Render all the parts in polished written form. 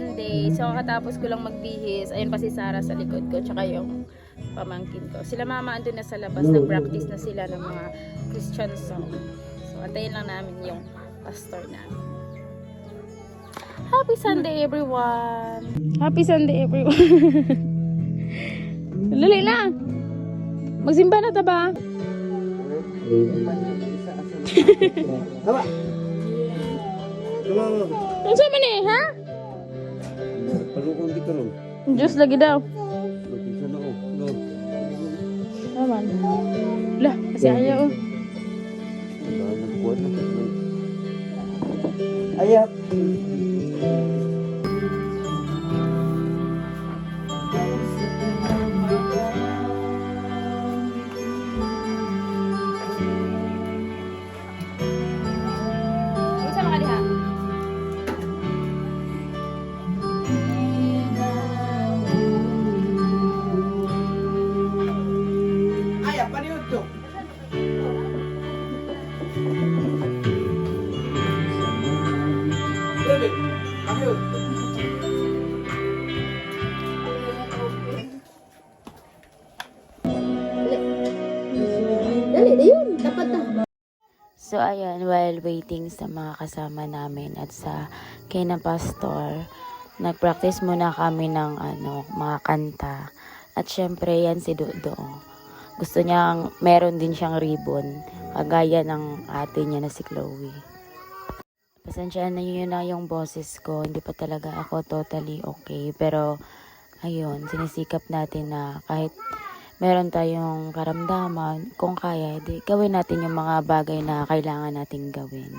Sunday. So, katapos ko lang magbihis. Ayun pa si Sarah sa likod ko. Tsaka yung pamangkin ko. Sila mama andun na sa labas. Nag-practice na sila ng mga Christian song. So, antayin lang namin yung pastor namin. Happy Sunday, everyone! Happy Sunday, everyone! Lali lang! Magsimba na ta ba? Tama. Ano sa man eh, ha? Palukon di karon. Diyos lagi daw. Bisa na oh. No. Naman. Lah, kasi ayaw. Ayap. Isa mga diha. Ayap pa niyo to. Dali. Kami. Dali na yun. Dapat na. So ayan, while waiting sa mga kasama namin at sa kay na pastor, nag-practice muna kami ng mga kanta. At syempre yan si Dodo. Gusto niyang, meron din siyang ribbon, kagaya ng ate niya na si Chloe. Pasensya na yun na yung boses ko, hindi pa talaga ako totally okay. Pero ayun, sinisikap natin na kahit meron tayong karamdaman, kung kaya, di gawin natin yung mga bagay na kailangan nating gawin.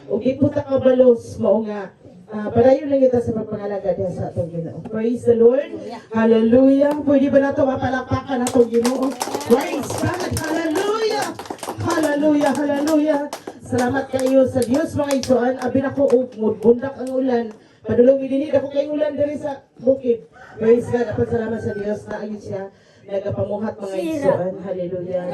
Okay po ta kabalos, mao nga. Padayon lang kita sa pagpangalaga diha sa atong Ginoo. Praise the Lord. Hallelujah. Pwede ba nato mapalakpakan atong Ginoo? Praise God. Hallelujah. Hallelujah. Hallelujah. Salamat kayo sa Dios mga igsoon. Abi nako bundak ang ulan. Padulong dinhi ako kay ulan diri sa bukid. Praise God. Apan salamat sa Dios na ayun siya nagapamuhat mga igsoon. Hallelujah.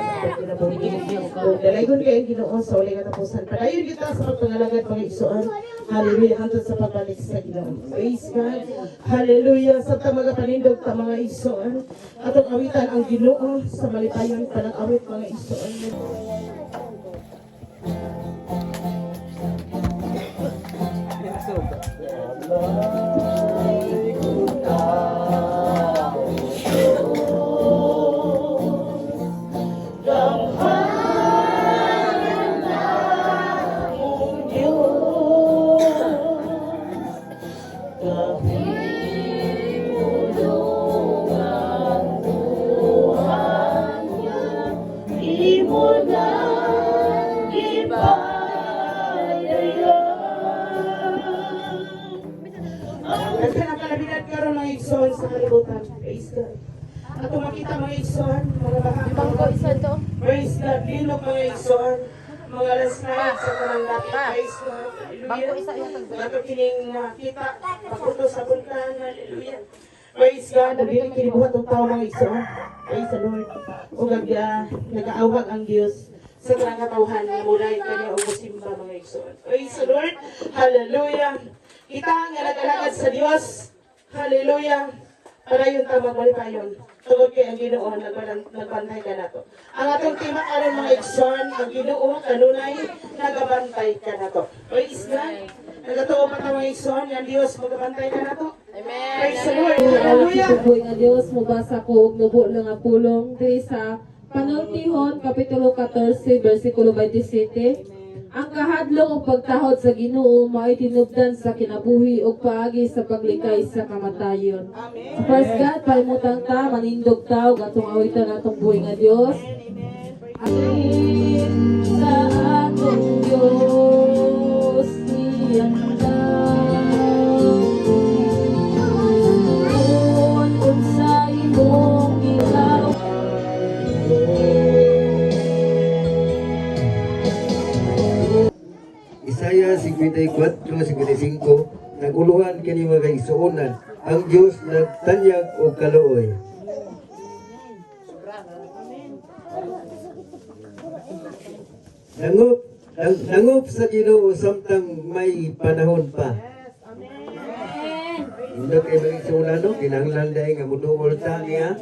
Dalaygon kayo Ginoo sa uling katapusan. Padayon kita sa pagpangalagad mga igsoon. Hallelujah. Hantod sa pagbalik sa Ginoo. Praise God. Hallelujah. Sa mga panindog ta mga igsoon. Atong awitan ang Ginoo sa malipayon panang awit mga igsoon. Kasi nakalabinat karon mga igsoon sa kalibutan. Praise God. Ato makita mga igsoon, mga bahang Isa to. praise God, linog mga igsoon, mga last night sa kanang dati. Praise God. Hallelujah. Ato kining kita, pakuto sa bulkan. Hallelujah. Praise God. Nabiling kinibuhat ng tao mga igsoon. Praise the Lord. O nag-aawag ang Diyos sa kanang katawhan na mulay kanya o musimba mga igsoon. Praise the Lord. Hallelujah. Kita nga nag-alagad sa Diyos. Hallelujah. Para yun ta magmalipayon. Tugod kay ang Ginoo nagbantay ka nato. Ang atong tima aron mga igsoon, ang Ginoo kanunay nagabantay ka nato. Praise God. Nagatuo pa ta mga igsoon, ang Dios magabantay ka nato. Amen. Praise the Lord. Hallelujah. Tuboy nga Dios mubasa ko og nubo lang nga pulong diri sa Panultihon kapitulo 14 bersikulo 27. Ang kahadlong ug pagtahod sa Ginoo mao'y tinubdan sa kinabuhi ug paagi sa paglikay sa kamatayon. Sa first God, palimutang ta, manindog ta ug atong awitan atong buhay nga Dios. Amin sa atong Dios iyanda. Unsa imong ginawa Isaya 54:55 naguluhan kini mga igsuonan ang Dios nagtanyag og kaluoy. Nangop sa Ginoo samtang may panahon pa. Hindi kayo mag-isuna, no? Kinahanglan dahil nga muduol ta niya.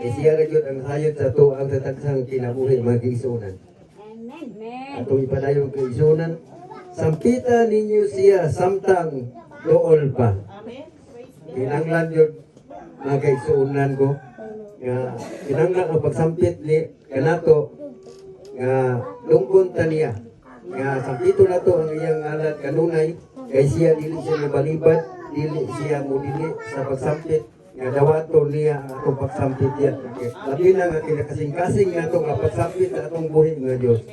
Siya rin yun ang hayod sa to ang tatagsang kinabuhi mga kaisunan. Atong ipadayon kaisunan, sampita ninyo siya samtang dool pa. Kinahanglan yun mga kaisunan ko. Kinahanglan ang pagsampit ni kanato nga lungkon ta niya. Nga sampito na to ang iyang alat kanunay kay siya dili siya nabalibad, dili siya mudili sa pagsampit nga dawato niya ang atong pagsampit yan. Labi na nga kinakasing-kasing nga itong pagsampit sa atong buhay nga Diyos.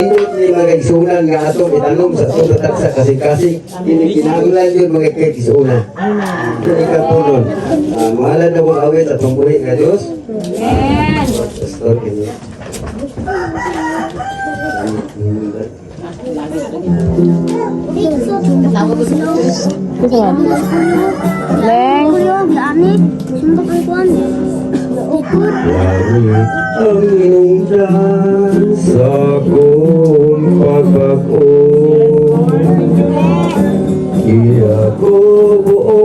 Indot ni mga isunan nga atong itanong sa atong tatagsa kasing-kasing kinahanglan yun mga kaisunan. Ito ikatulon. Mahala na mong awit sa atong buhay nga Diyos. Pastor, kinyo. Langit ang inungdan sa kong pagbago. Iya ko buo,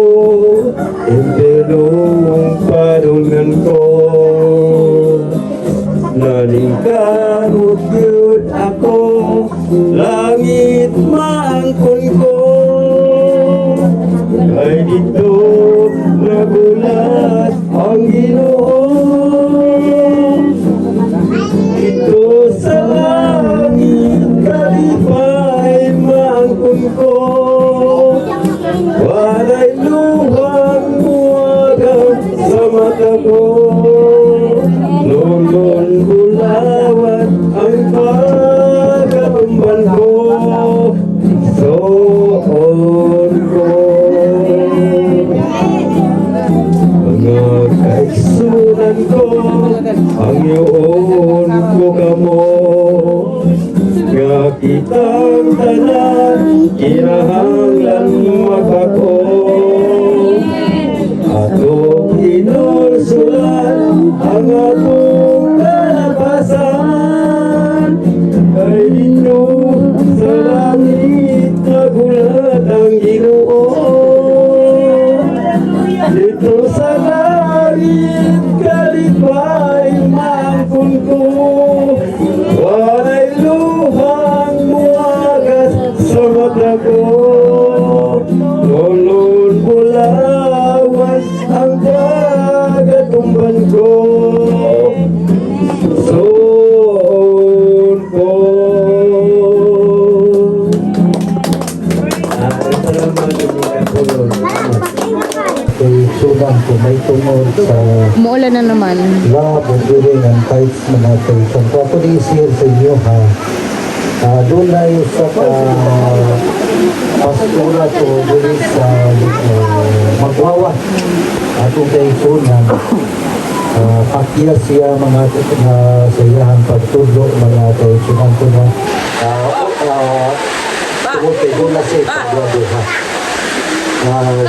impelong padungan ko. Nalingkamot yun ako, langit maangkon ko. Ay dito nagulat ang Ginoo. Ito sa langit kalipay maangkon ko. Walay luhang muwagang sa mata ko. Lulun bulawat ang pagkatumban ko. Soon ko mga kaisunan ko, ang iyon ko kamo. Nga kitang tanan, kinahanglan magako. Atong inursulan ang atong kalabasan. Kay dito sa langit nagulat ang Ginoo. Dito sa langit kalipay maangkon ko. Walay luhang muwagas sa mata ko. Lulun bulawan ang pagatumban ko. Soon ko. Salamat sa tulong. Kay subang ko may tungod sa Umuulan na naman. love and giving and tithes mga kaisan. So ako di-share sa inyo ha. Doon na yung sa pastura to dili sa magwawa. Atong kaisunan. Pakya siya mga sa iyahang pagtulo mga kaisunan ko na. Tungod kay doon na siya pagwado ha.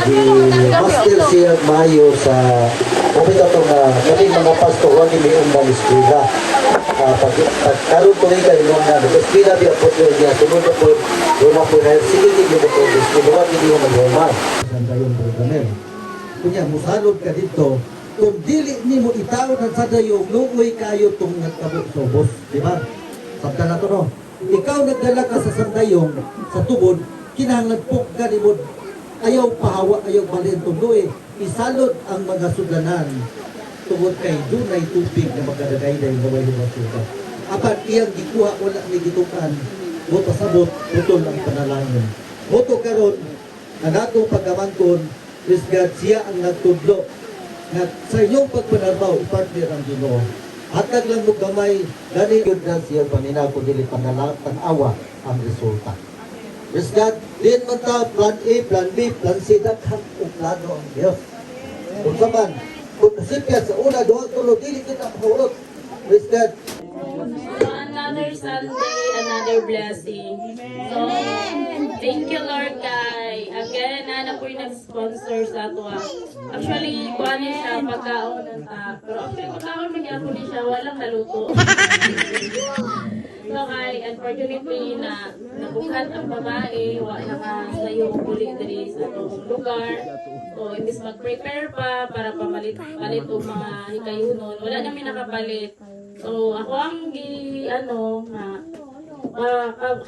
Di master siya mayo sa kapit ito na kaming mga pastor wag may umbang eskwela. Pagkaroon ko rin kayo nung eskwela di po niya sunod na po doon po na sige hindi mo po eskwela wag hindi mo mag-human. Sanda yung programmer. Kunya musalod ka dito kung dili ni mo itaon ang sada yung luoy kayo itong nagkabot-sobos. Diba? Sabta na to no? Ikaw nagdala ka sa sandayong sa tubod kinahanglan po ka ni mo ayaw pahawa, ayaw balin tuloy. Isalot ang mga sudanan tungod kay dunay tubig na magdadagay dahil naway lumasuga. Apat iyang gikuha, wala ni gitukan. Boto sabot, putol ang panalangin. Boto karon ang atong pagkamangkon, is God siya ang nagtudlo. Nga sa inyong pagpanarbaw, partner ang Ginoo. Hatag lang mo gamay, gani yun na siya paminaw kung dili panalaw-tanawa ang resulta. Yes, God, din man ta, plan A, plan B, plan C, daghang o plano ang Diyos. Kung saman, kung nasipyan sa una, doon tulo, dili kita mahurot. Yes, God. Another Sunday, another blessing. So, thank you Lord Kai. Again, ana po yung nag-sponsor sa ato. Actually, kuha niya siya pagkaon. Pero actually, pagkaon man niya po niya siya, walang naluto. So, kay unfortunately na nabukat ang babae, wala nakasayo og uli diri sa atong lugar. So, imbis mag-prepare pa para palit og mga hikayunon, wala namin nakapalit. So, ako ang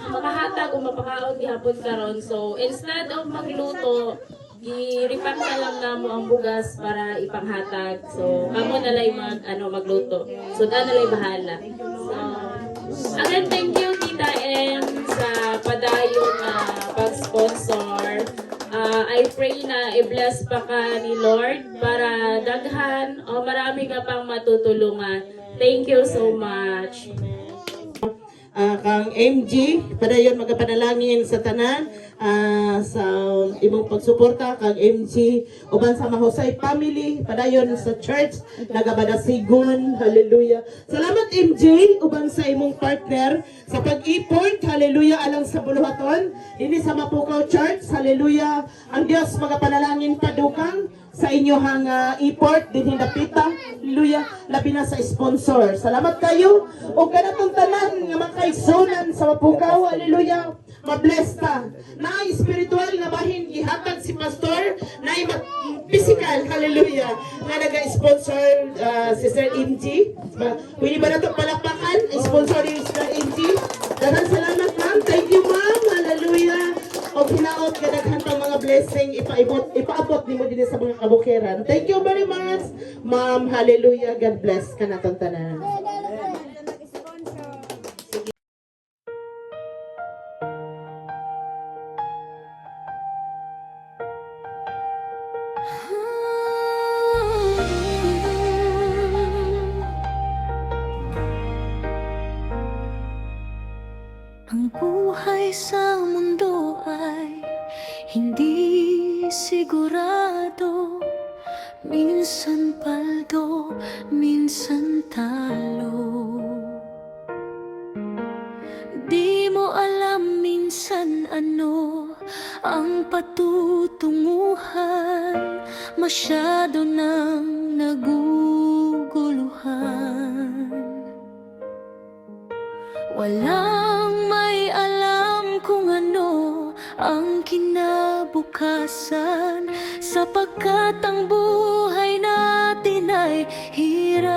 makahatag o mapakaon gihapon karon. So, instead of magluto, i-repack na lang namo ang bugas para ipanghatag. So, kamo na lang magluto. So, na lang bahala. So, again, thank you Tita M sa padayon na pag-sponsor. I pray na i-bless pa ka ni Lord para daghan o marami ka pang matutulungan. Thank you so much. Kang MG, padayon magapanalangin sa tanan sa imong pagsuporta kang MG uban sa Mahusay family padayon sa church nagabadasigon. Hallelujah. Salamat MJ uban sa imong partner sa pag-import. Hallelujah alang sa buluhaton ini sa Mapukaw Church. Hallelujah. Ang Dios magapanalangin padukang sa inyohang import din hindapita. Hallelujah. Labi na sa sponsor. Salamat kayo o kanatong tanan nga makaigsunan sa Mapukaw. Hallelujah. Mabless ta. Na spiritual nga bahin gihatag si pastor na physical. Hallelujah. Nga naga-sponsor si Sir MG. Pwede ba na ito palakpakan? Sponsor ni Sir MG. Daghang salamat ma'am. Thank you ma'am. Hallelujah. O hinaot kadaghan pang mga blessing ipaabot nimo din sa mga kabukiran. Thank you very much ma'am. Hallelujah. God bless kanatong tanan. Ang buhay sa mundo ay hindi sigurado. Minsan paldo, minsan talo. Di mo alam minsan ano ang patutunguhan. Masyado nang naguguluhan. Walang may alam kung ano ang kinabukasan, sapagkat ang buhay natin ay hirap.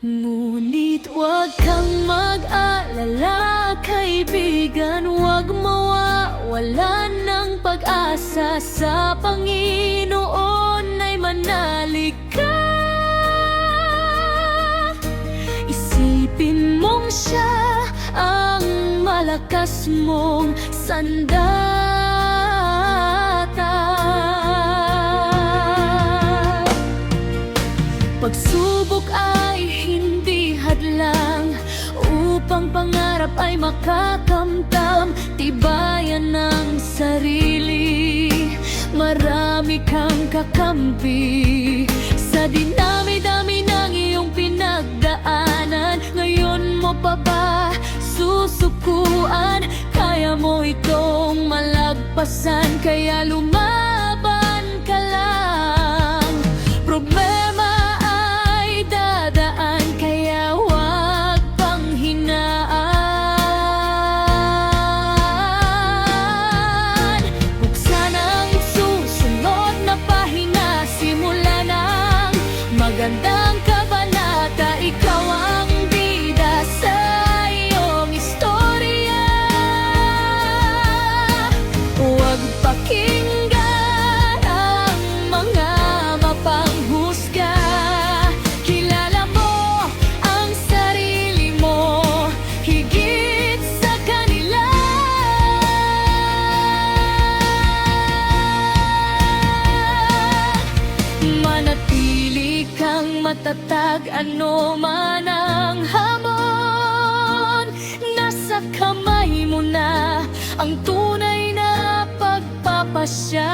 Ngunit huwag kang mag-alala, kaibigan, huwag mawawalan ng pag-asa. Sa Panginoon ay manalig ka. Isipin mong siya ang malakas mong sandata. Pagsubok ay hindi hadlang upang pangarap ay makakamtam. Tibayan ng sarili, marami kang kakampi. Sa dinami-dami ng iyong pinagdaanan, ngayon mo pa ba susukuan? Kaya mo itong malagpasan, kaya lumaban ka lang. Problema ay dadaan, kaya huwag pang hinaan. Buksan ang susunod na pahinga, simula ng magandang kabanata. Ikaw ang bida sa iyong istorya. Huwag pakinggan ang mga mapanghusga. Kilala mo ang sarili mo higit sa kanila. Manatili kang matatag, ano man ang hamon. Nasa kamay mo na ang tunay na pagpapasya.